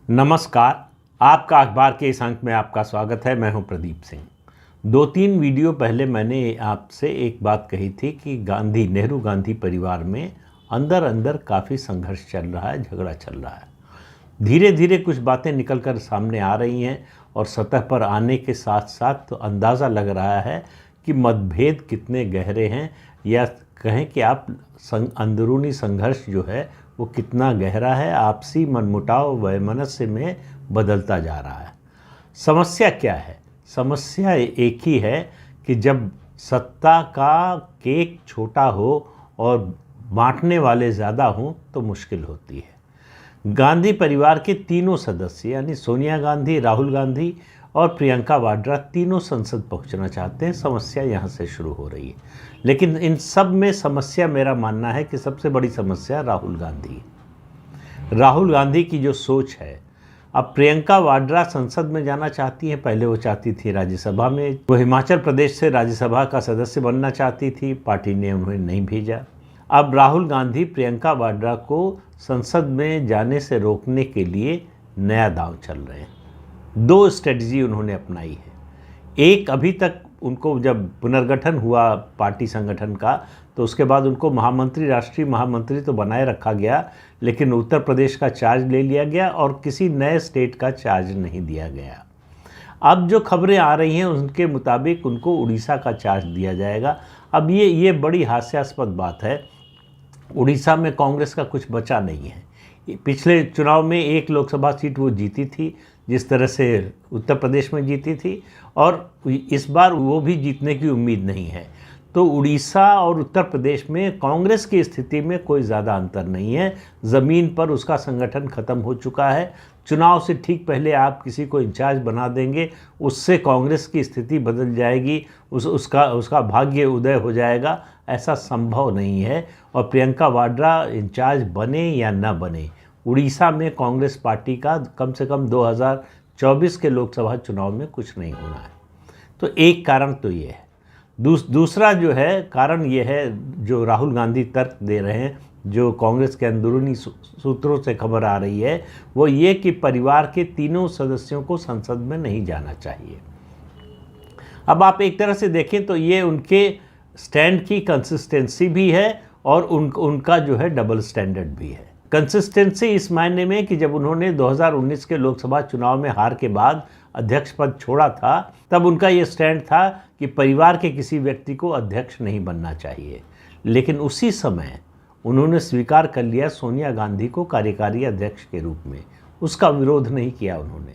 नमस्कार। आपका अखबार के इस अंक में आपका स्वागत है। मैं हूं प्रदीप सिंह। 2-3 वीडियो पहले मैंने आपसे एक बात कही थी कि नेहरू गांधी परिवार में अंदर अंदर काफ़ी संघर्ष चल रहा है, झगड़ा चल रहा है। धीरे धीरे कुछ बातें निकल कर सामने आ रही हैं और सतह पर आने के साथ साथ तो अंदाज़ा लग रहा है कि मतभेद कितने गहरे हैं, या कहें कि आप अंदरूनी संघर्ष जो है वो कितना गहरा है, आपसी मनमुटाव वैमनस्य में बदलता जा रहा है। समस्या क्या है? समस्या एक ही है कि जब सत्ता का केक छोटा हो और बांटने वाले ज़्यादा हों तो मुश्किल होती है। गांधी परिवार के तीनों सदस्य यानी सोनिया गांधी, राहुल गांधी और प्रियंका वाड्रा तीनों संसद पहुंचना चाहते हैं। समस्या यहां से शुरू हो रही है, लेकिन इन सब में समस्या, मेरा मानना है कि सबसे बड़ी समस्या राहुल गांधी की जो सोच है। अब प्रियंका वाड्रा संसद में जाना चाहती हैं, पहले वो चाहती थी राज्यसभा में, वो हिमाचल प्रदेश से राज्यसभा का सदस्य बनना चाहती थी, पार्टी ने उन्हें नहीं भेजा। अब राहुल गांधी प्रियंका वाड्रा को संसद में जाने से रोकने के लिए नया दांव चल रहे हैं। 2 स्ट्रेटजी उन्होंने अपनाई है। एक, अभी तक उनको जब पुनर्गठन हुआ पार्टी संगठन का तो उसके बाद उनको राष्ट्रीय महामंत्री तो बनाए रखा गया, लेकिन उत्तर प्रदेश का चार्ज ले लिया गया और किसी नए स्टेट का चार्ज नहीं दिया गया। अब जो खबरें आ रही हैं उनके मुताबिक उनको उड़ीसा का चार्ज दिया जाएगा। अब ये बड़ी हास्यास्पद बात है। उड़ीसा में कांग्रेस का कुछ बचा नहीं है। पिछले चुनाव में 1 लोकसभा सीट वो जीती थी, जिस तरह से उत्तर प्रदेश में जीती थी, और इस बार वो भी जीतने की उम्मीद नहीं है। तो उड़ीसा और उत्तर प्रदेश में कांग्रेस की स्थिति में कोई ज़्यादा अंतर नहीं है। ज़मीन पर उसका संगठन ख़त्म हो चुका है। चुनाव से ठीक पहले आप किसी को इंचार्ज बना देंगे, उससे कांग्रेस की स्थिति बदल जाएगी, उसका भाग्य उदय हो जाएगा। ऐसा संभव नहीं है। और प्रियंका वाड्रा इंचार्ज बने या न बने, उड़ीसा में कांग्रेस पार्टी का कम से कम 2024 के लोकसभा चुनाव में कुछ नहीं होना है। तो एक कारण तो ये है। दूसरा जो है कारण ये है, जो राहुल गांधी तर्क दे रहे हैं, जो कांग्रेस के अंदरूनी सूत्रों से खबर आ रही है, वो ये कि परिवार के तीनों सदस्यों को संसद में नहीं जाना चाहिए। अब आप एक तरह से देखें तो ये उनके स्टैंड की कंसिस्टेंसी भी है और उनका जो है डबल स्टैंडर्ड भी है। कंसिस्टेंसी इस मायने में कि जब उन्होंने 2019 के लोकसभा चुनाव में हार के बाद अध्यक्ष पद छोड़ा था, तब उनका ये स्टैंड था कि परिवार के किसी व्यक्ति को अध्यक्ष नहीं बनना चाहिए। लेकिन उसी समय उन्होंने स्वीकार कर लिया सोनिया गांधी को कार्यकारी अध्यक्ष के रूप में, उसका विरोध नहीं किया उन्होंने।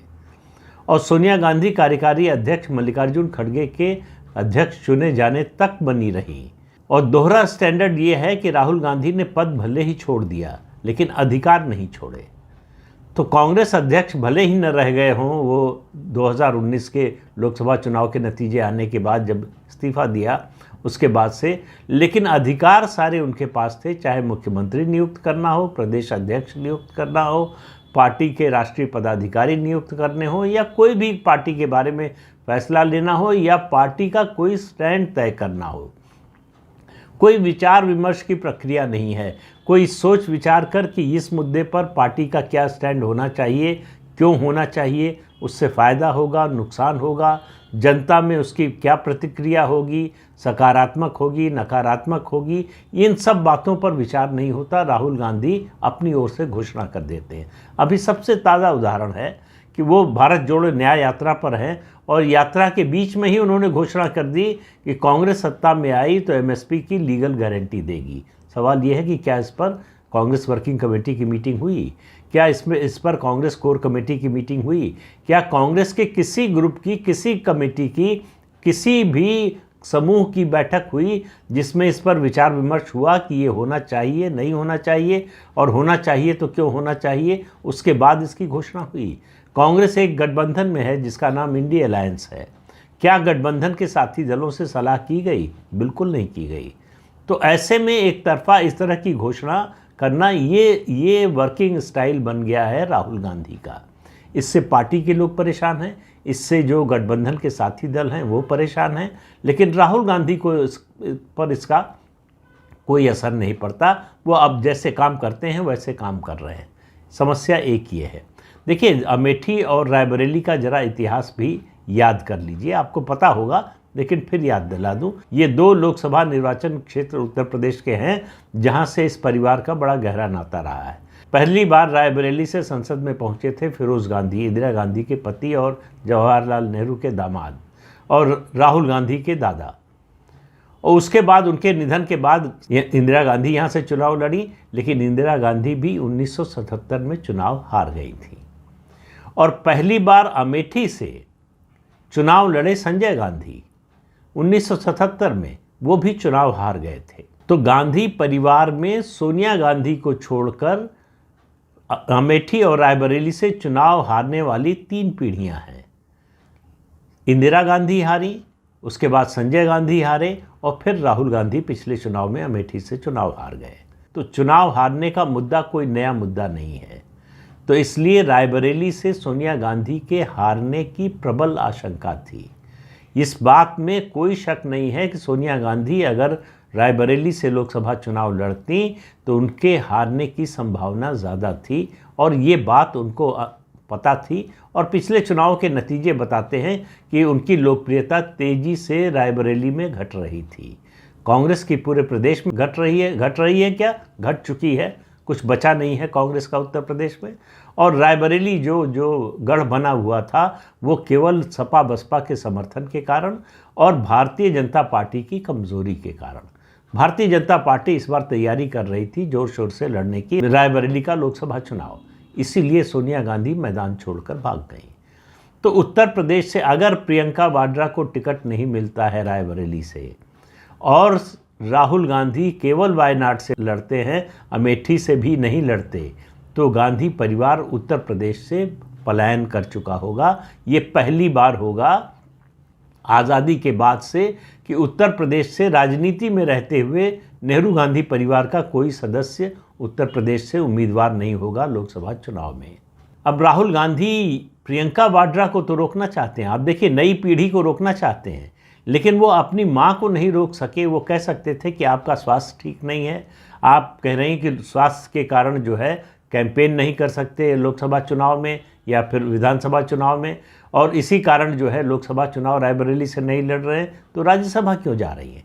और सोनिया गांधी कार्यकारी अध्यक्ष मल्लिकार्जुन खड़गे के अध्यक्ष चुने जाने तक बनी रही। और दोहरा स्टैंडर्ड ये है कि राहुल गांधी ने पद भले ही छोड़ दिया, लेकिन अधिकार नहीं छोड़े। तो कांग्रेस अध्यक्ष भले ही न रह गए हों वो 2019 के लोकसभा चुनाव के नतीजे आने के बाद, जब इस्तीफा दिया उसके बाद से, लेकिन अधिकार सारे उनके पास थे। चाहे मुख्यमंत्री नियुक्त करना हो, प्रदेश अध्यक्ष नियुक्त करना हो, पार्टी के राष्ट्रीय पदाधिकारी नियुक्त करने हो, या कोई भी पार्टी के बारे में फैसला लेना हो, या पार्टी का कोई स्टैंड तय करना हो। कोई विचार विमर्श की प्रक्रिया नहीं है। कोई सोच विचार कर कि इस मुद्दे पर पार्टी का क्या स्टैंड होना चाहिए, क्यों होना चाहिए, उससे फ़ायदा होगा, नुकसान होगा, जनता में उसकी क्या प्रतिक्रिया होगी, सकारात्मक होगी, नकारात्मक होगी, इन सब बातों पर विचार नहीं होता। राहुल गांधी अपनी ओर से घोषणा कर देते हैं। अभी सबसे ताज़ा उदाहरण है कि वो भारत जोड़ो न्याय यात्रा पर हैं और यात्रा के बीच में ही उन्होंने घोषणा कर दी कि कांग्रेस सत्ता में आई तो एमएसपी की लीगल गारंटी देगी। सवाल यह है कि क्या इस पर कांग्रेस वर्किंग कमेटी की मीटिंग हुई? क्या इस पर कांग्रेस कोर कमेटी की मीटिंग हुई? क्या कांग्रेस के किसी ग्रुप की, किसी कमेटी की, किसी भी समूह की बैठक हुई जिसमें इस पर विचार विमर्श हुआ कि ये होना चाहिए, नहीं होना चाहिए, और होना चाहिए तो क्यों होना चाहिए? उसके बाद इसकी घोषणा हुई। कांग्रेस एक गठबंधन में है जिसका नाम इंडिया अलायंस है। क्या गठबंधन के साथी दलों से सलाह की गई? बिल्कुल नहीं की गई। तो ऐसे में एक तरफा इस तरह की घोषणा करना, ये वर्किंग स्टाइल बन गया है राहुल गांधी का। इससे पार्टी के लोग परेशान हैं, इससे जो गठबंधन के साथी दल हैं वो परेशान हैं, लेकिन राहुल गांधी को पर इसका कोई असर नहीं पड़ता। वो अब जैसे काम करते हैं वैसे काम कर रहे हैं। समस्या एक ये है। देखिए, अमेठी और रायबरेली का जरा इतिहास भी याद कर लीजिए, आपको पता होगा लेकिन फिर याद दिला दूं। ये 2 लोकसभा निर्वाचन क्षेत्र उत्तर प्रदेश के हैं जहां से इस परिवार का बड़ा गहरा नाता रहा है। पहली बार रायबरेली से संसद में पहुंचे थे फिरोज गांधी, इंदिरा गांधी के पति और जवाहरलाल नेहरू के दामाद और राहुल गांधी के दादा। और उसके बाद उनके निधन के बाद इंदिरा गांधी यहाँ से चुनाव लड़ी, लेकिन इंदिरा गांधी भी 1977 में चुनाव हार गई थी। और पहली बार अमेठी से चुनाव लड़े संजय गांधी 1977 में, वो भी चुनाव हार गए थे। तो गांधी परिवार में सोनिया गांधी को छोड़कर अमेठी और रायबरेली से चुनाव हारने वाली 3 पीढ़ियां हैं। इंदिरा गांधी हारी, उसके बाद संजय गांधी हारे और फिर राहुल गांधी पिछले चुनाव में अमेठी से चुनाव हार गए। तो चुनाव हारने का मुद्दा कोई नया मुद्दा नहीं है। तो इसलिए रायबरेली से सोनिया गांधी के हारने की प्रबल आशंका थी। इस बात में कोई शक नहीं है कि सोनिया गांधी अगर रायबरेली से लोकसभा चुनाव लड़ती तो उनके हारने की संभावना ज़्यादा थी और ये बात उनको पता थी। और पिछले चुनाव के नतीजे बताते हैं कि उनकी लोकप्रियता तेज़ी से रायबरेली में घट रही थी। कांग्रेस की पूरे प्रदेश में घट रही है क्या, घट चुकी है, कुछ बचा नहीं है कांग्रेस का उत्तर प्रदेश में। और रायबरेली जो गढ़ बना हुआ था वो केवल सपा बसपा के समर्थन के कारण और भारतीय जनता पार्टी की कमज़ोरी के कारण। भारतीय जनता पार्टी इस बार तैयारी कर रही थी जोर शोर से लड़ने की रायबरेली का लोकसभा चुनाव, इसीलिए सोनिया गांधी मैदान छोड़कर भाग गई। तो उत्तर प्रदेश से अगर प्रियंका वाड्रा को टिकट नहीं मिलता है रायबरेली से और राहुल गांधी केवल वायनाड से लड़ते हैं, अमेठी से भी नहीं लड़ते, तो गांधी परिवार उत्तर प्रदेश से पलायन कर चुका होगा। ये पहली बार होगा आज़ादी के बाद से कि उत्तर प्रदेश से राजनीति में रहते हुए नेहरू गांधी परिवार का कोई सदस्य उत्तर प्रदेश से उम्मीदवार नहीं होगा लोकसभा चुनाव में। अब राहुल गांधी प्रियंका वाड्रा को तो रोकना चाहते हैं, आप देखिए नई पीढ़ी को रोकना चाहते हैं, लेकिन वो अपनी मां को नहीं रोक सके। वो कह सकते थे कि आपका स्वास्थ्य ठीक नहीं है, आप कह रहे हैं कि स्वास्थ्य के कारण जो है कैंपेन नहीं कर सकते लोकसभा चुनाव में या फिर विधानसभा चुनाव में, और इसी कारण जो है लोकसभा चुनाव रायबरेली से नहीं लड़ रहे हैं, तो राज्यसभा क्यों जा रही है।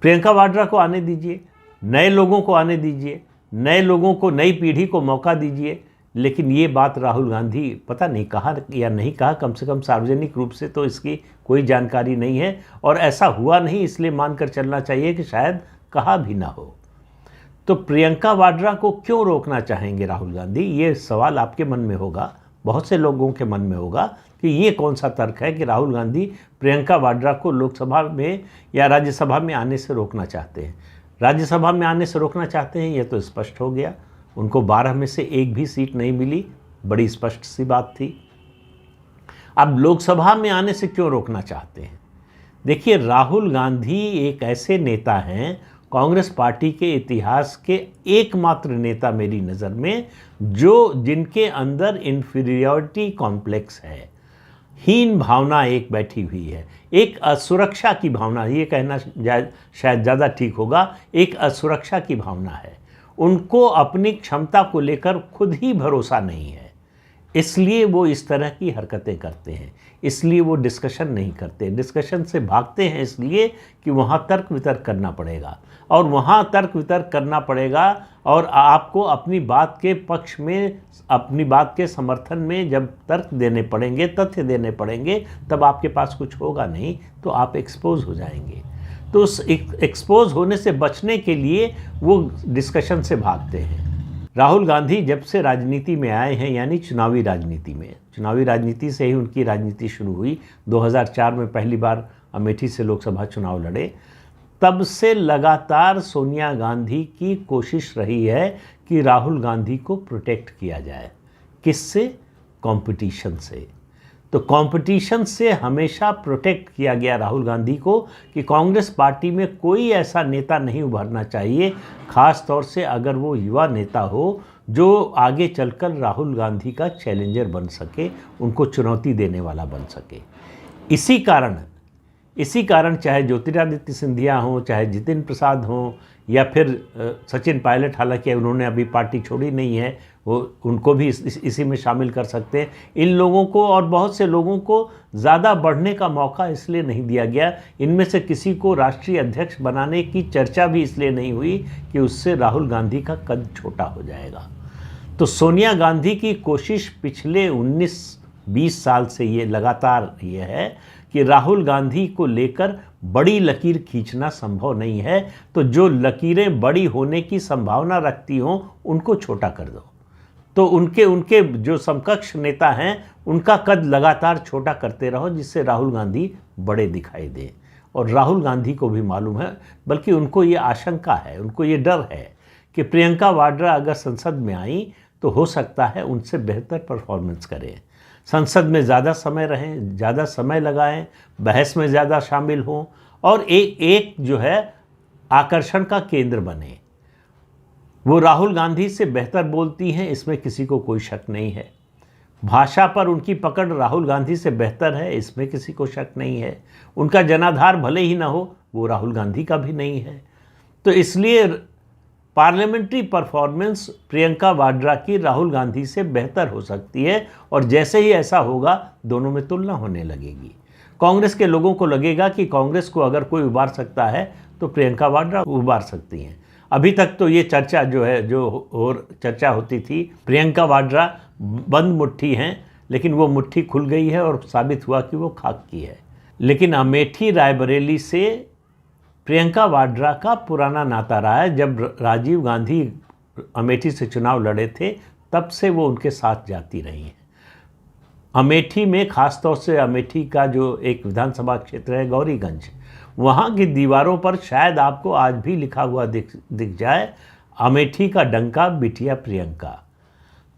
प्रियंका वाड्रा को आने दीजिए, नए लोगों को आने दीजिए, नए लोगों को, नई पीढ़ी को मौका दीजिए। लेकिन ये बात राहुल गांधी पता नहीं कहा या नहीं कहा, कम से कम सार्वजनिक रूप से तो इसकी कोई जानकारी नहीं है और ऐसा हुआ नहीं, इसलिए मानकर चलना चाहिए कि शायद कहा भी ना हो। तो प्रियंका वाड्रा को क्यों रोकना चाहेंगे राहुल गांधी, ये सवाल आपके मन में होगा, बहुत से लोगों के मन में होगा कि ये कौन सा तर्क है कि राहुल गांधी प्रियंका वाड्रा को लोकसभा में या राज्यसभा में आने से रोकना चाहते हैं। राज्यसभा में आने से रोकना चाहते हैं, ये तो स्पष्ट हो गया। उनको 12 में से एक भी सीट नहीं मिली, बड़ी स्पष्ट सी बात थी। अब लोकसभा में आने से क्यों रोकना चाहते हैं। देखिए, राहुल गांधी एक ऐसे नेता हैं, कांग्रेस पार्टी के इतिहास के एकमात्र नेता मेरी नज़र में, जिनके अंदर इन्फीरियरिटी कॉम्प्लेक्स है, हीन भावना एक बैठी हुई है, एक असुरक्षा की भावना, ये कहना शायद ज़्यादा ठीक होगा, एक असुरक्षा की भावना है। उनको अपनी क्षमता को लेकर खुद ही भरोसा नहीं है, इसलिए वो इस तरह की हरकतें करते हैं, इसलिए वो डिस्कशन नहीं करते, डिस्कशन से भागते हैं इसलिए कि वहाँ तर्क वितर्क करना पड़ेगा, और वहाँ तर्क वितर्क करना पड़ेगा और आपको अपनी बात के पक्ष में, अपनी बात के समर्थन में जब तर्क देने पड़ेंगे, तथ्य देने पड़ेंगे, तब आपके पास कुछ होगा नहीं, तो आप एक्सपोज हो जाएंगे। तो उस एक्सपोज होने से बचने के लिए वो डिस्कशन से भागते हैं। राहुल गांधी जब से राजनीति में आए हैं, यानी चुनावी राजनीति से ही उनकी राजनीति शुरू हुई, 2004 में पहली बार अमेठी से लोकसभा चुनाव लड़े, तब से लगातार सोनिया गांधी की कोशिश रही है कि राहुल गांधी को प्रोटेक्ट किया जाए। किससे? कंपटीशन से। तो कंपटीशन से हमेशा प्रोटेक्ट किया गया राहुल गांधी को कि कांग्रेस पार्टी में कोई ऐसा नेता नहीं उभरना चाहिए, ख़ास तौर से अगर वो युवा नेता हो जो आगे चलकर राहुल गांधी का चैलेंजर बन सके, उनको चुनौती देने वाला बन सके। इसी कारण चाहे ज्योतिरादित्य सिंधिया हों, चाहे जितिन प्रसाद हों, या फिर सचिन पायलट, हालांकि उन्होंने अभी पार्टी छोड़ी नहीं है, वो उनको भी इसी में शामिल कर सकते हैं। इन लोगों को और बहुत से लोगों को ज़्यादा बढ़ने का मौका इसलिए नहीं दिया गया। इनमें से किसी को राष्ट्रीय अध्यक्ष बनाने की चर्चा भी इसलिए नहीं हुई कि उससे राहुल गांधी का कद छोटा हो जाएगा। तो सोनिया गांधी की कोशिश पिछले 19-20 साल से ये लगातार ये है कि राहुल गांधी को लेकर बड़ी लकीर खींचना संभव नहीं है, तो जो लकीरें बड़ी होने की संभावना रखती हों उनको छोटा कर दो। तो उनके जो समकक्ष नेता हैं उनका कद लगातार छोटा करते रहो, जिससे राहुल गांधी बड़े दिखाई दें। और राहुल गांधी को भी मालूम है, बल्कि उनको ये आशंका है, उनको ये डर है कि प्रियंका वाड्रा अगर संसद में आई तो हो सकता है उनसे बेहतर परफॉर्मेंस करें, संसद में ज़्यादा समय रहें, ज़्यादा समय लगाएं, बहस में ज़्यादा शामिल हों और एक जो है आकर्षण का केंद्र बने। वो राहुल गांधी से बेहतर बोलती हैं, इसमें किसी को कोई शक नहीं है। भाषा पर उनकी पकड़ राहुल गांधी से बेहतर है, इसमें किसी को शक नहीं है। उनका जनाधार भले ही ना हो, वो राहुल गांधी का भी नहीं है। तो इसलिए पार्लियामेंट्री परफॉर्मेंस प्रियंका वाड्रा की राहुल गांधी से बेहतर हो सकती है, और जैसे ही ऐसा होगा दोनों में तुलना होने लगेगी। कांग्रेस के लोगों को लगेगा कि कांग्रेस को अगर कोई उबार सकता है तो प्रियंका वाड्रा उबार सकती हैं। अभी तक तो ये चर्चा और चर्चा होती थी, प्रियंका वाड्रा बंद मुट्ठी हैं, लेकिन वो मुट्ठी खुल गई है और साबित हुआ कि वो खाक की है। लेकिन अमेठी रायबरेली से प्रियंका वाड्रा का पुराना नाता रहा है। जब राजीव गांधी अमेठी से चुनाव लड़े थे तब से वो उनके साथ जाती रही हैं। अमेठी में ख़ासतौर से अमेठी का जो एक विधानसभा क्षेत्र है गौरीगंज, वहाँ की दीवारों पर शायद आपको आज भी लिखा हुआ दिख जाए, अमेठी का डंका बिटिया प्रियंका।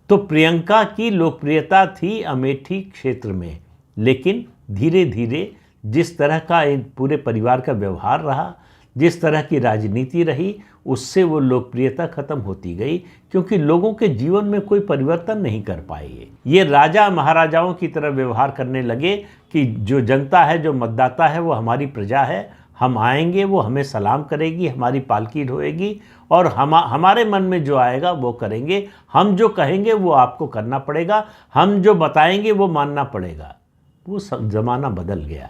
तो प्रियंका की लोकप्रियता थी अमेठी क्षेत्र में, लेकिन धीरे धीरे जिस तरह का पूरे परिवार का व्यवहार रहा, जिस तरह की राजनीति रही, उससे वो लोकप्रियता खत्म होती गई, क्योंकि लोगों के जीवन में कोई परिवर्तन नहीं कर पाए। ये राजा महाराजाओं की तरह व्यवहार करने लगे कि जो जनता है, जो मतदाता है, वो हमारी प्रजा है, हम आएंगे, वो हमें सलाम करेगी, हमारी पालकी ढोएगी और हमारे मन में जो आएगा वो करेंगे, हम जो कहेंगे वो आपको करना पड़ेगा, हम जो बताएंगे वो मानना पड़ेगा। वो सब ज़माना बदल गया।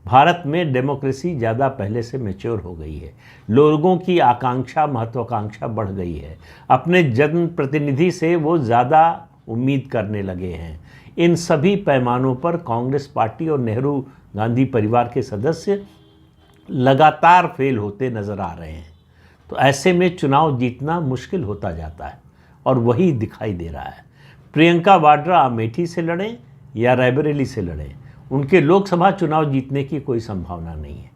भारत में डेमोक्रेसी ज़्यादा पहले से मैच्योर हो गई है, लोगों की आकांक्षा महत्वाकांक्षा बढ़ गई है, अपने जनप्रतिनिधि से वो ज़्यादा उम्मीद करने लगे हैं। इन सभी पैमानों पर कांग्रेस पार्टी और नेहरू गांधी परिवार के सदस्य लगातार फेल होते नज़र आ रहे हैं। तो ऐसे में चुनाव जीतना मुश्किल होता जाता है, और वही दिखाई दे रहा है। प्रियंका वाड्रा अमेठी से लड़ें या रायबरेली से लड़ें, उनके लोकसभा चुनाव जीतने की कोई संभावना नहीं है।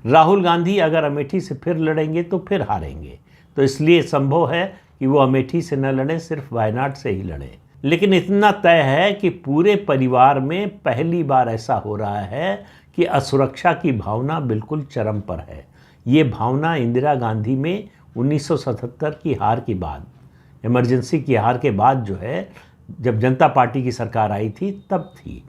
राहुल गांधी अगर अमेठी से फिर लड़ेंगे तो फिर हारेंगे, तो इसलिए संभव है कि वो अमेठी से न लड़ें, सिर्फ वायनाड से ही लड़ें। लेकिन इतना तय है कि पूरे परिवार में पहली बार ऐसा हो रहा है कि असुरक्षा की भावना बिल्कुल चरम पर है। ये भावना इंदिरा गांधी में 1977 की हार के बाद, इमरजेंसी की हार के बाद जो है, जब जनता पार्टी की सरकार आई थी तब थी।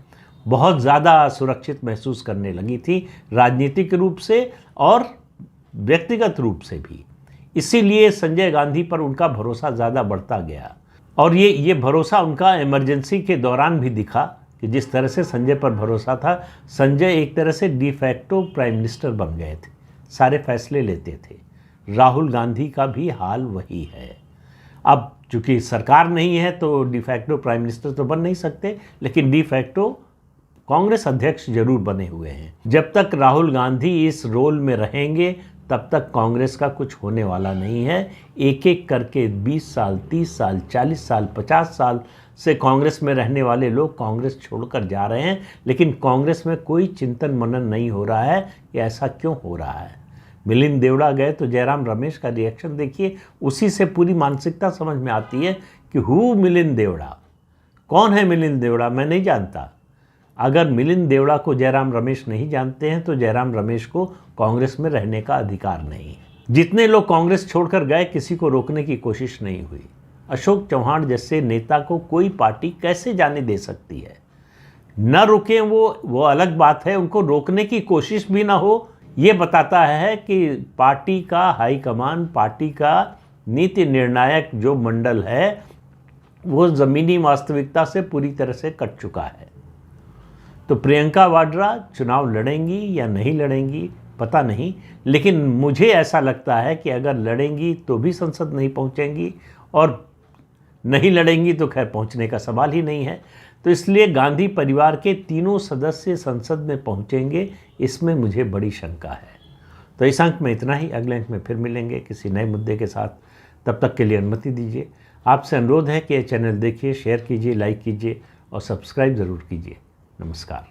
बहुत ज़्यादा सुरक्षित महसूस करने लगी थी, राजनीतिक रूप से और व्यक्तिगत रूप से भी। इसीलिए संजय गांधी पर उनका भरोसा ज़्यादा बढ़ता गया, और ये भरोसा उनका इमरजेंसी के दौरान भी दिखा कि जिस तरह से संजय पर भरोसा था, संजय एक तरह से डिफैक्टो प्राइम मिनिस्टर बन गए थे, सारे फैसले लेते थे। राहुल गांधी का भी हाल वही है। अब चूँकि सरकार नहीं है तो डिफैक्टो प्राइम मिनिस्टर तो बन नहीं सकते, लेकिन डिफैक्टो कांग्रेस अध्यक्ष जरूर बने हुए हैं। जब तक राहुल गांधी इस रोल में रहेंगे तब तक कांग्रेस का कुछ होने वाला नहीं है। एक एक करके 20 साल, 30 साल, 40 साल, 50 साल से कांग्रेस में रहने वाले लोग कांग्रेस छोड़कर जा रहे हैं, लेकिन कांग्रेस में कोई चिंतन मनन नहीं हो रहा है कि ऐसा क्यों हो रहा है। मिलिंद देवड़ा गए तो जयराम रमेश का रिएक्शन देखिए, उसी से पूरी मानसिकता समझ में आती है कि हु मिलिंद देवड़ा, कौन है मिलिंद देवड़ा, मैं नहीं जानता। अगर मिलिंद देवड़ा को जयराम रमेश नहीं जानते हैं तो जयराम रमेश को कांग्रेस में रहने का अधिकार नहीं है। जितने लोग कांग्रेस छोड़कर गए, किसी को रोकने की कोशिश नहीं हुई। अशोक चौहान जैसे नेता को कोई पार्टी कैसे जाने दे सकती है? न रुके वो अलग बात है, उनको रोकने की कोशिश भी ना हो, ये बताता है कि पार्टी का हाईकमान, पार्टी का नीति निर्णायक जो मंडल है, वो ज़मीनी वास्तविकता से पूरी तरह से कट चुका है। तो प्रियंका वाड्रा चुनाव लड़ेंगी या नहीं लड़ेंगी पता नहीं, लेकिन मुझे ऐसा लगता है कि अगर लड़ेंगी तो भी संसद नहीं पहुंचेंगी, और नहीं लड़ेंगी तो खैर पहुंचने का सवाल ही नहीं है। तो इसलिए गांधी परिवार के तीनों सदस्य संसद में पहुंचेंगे, इसमें मुझे बड़ी शंका है। तो इस अंक में इतना ही। अगले अंक में फिर मिलेंगे किसी नए मुद्दे के साथ। तब तक के लिए अनुमति दीजिए। आपसे अनुरोध है कि ये चैनल देखिए, शेयर कीजिए, लाइक कीजिए और सब्सक्राइब ज़रूर कीजिए। नमस्कार।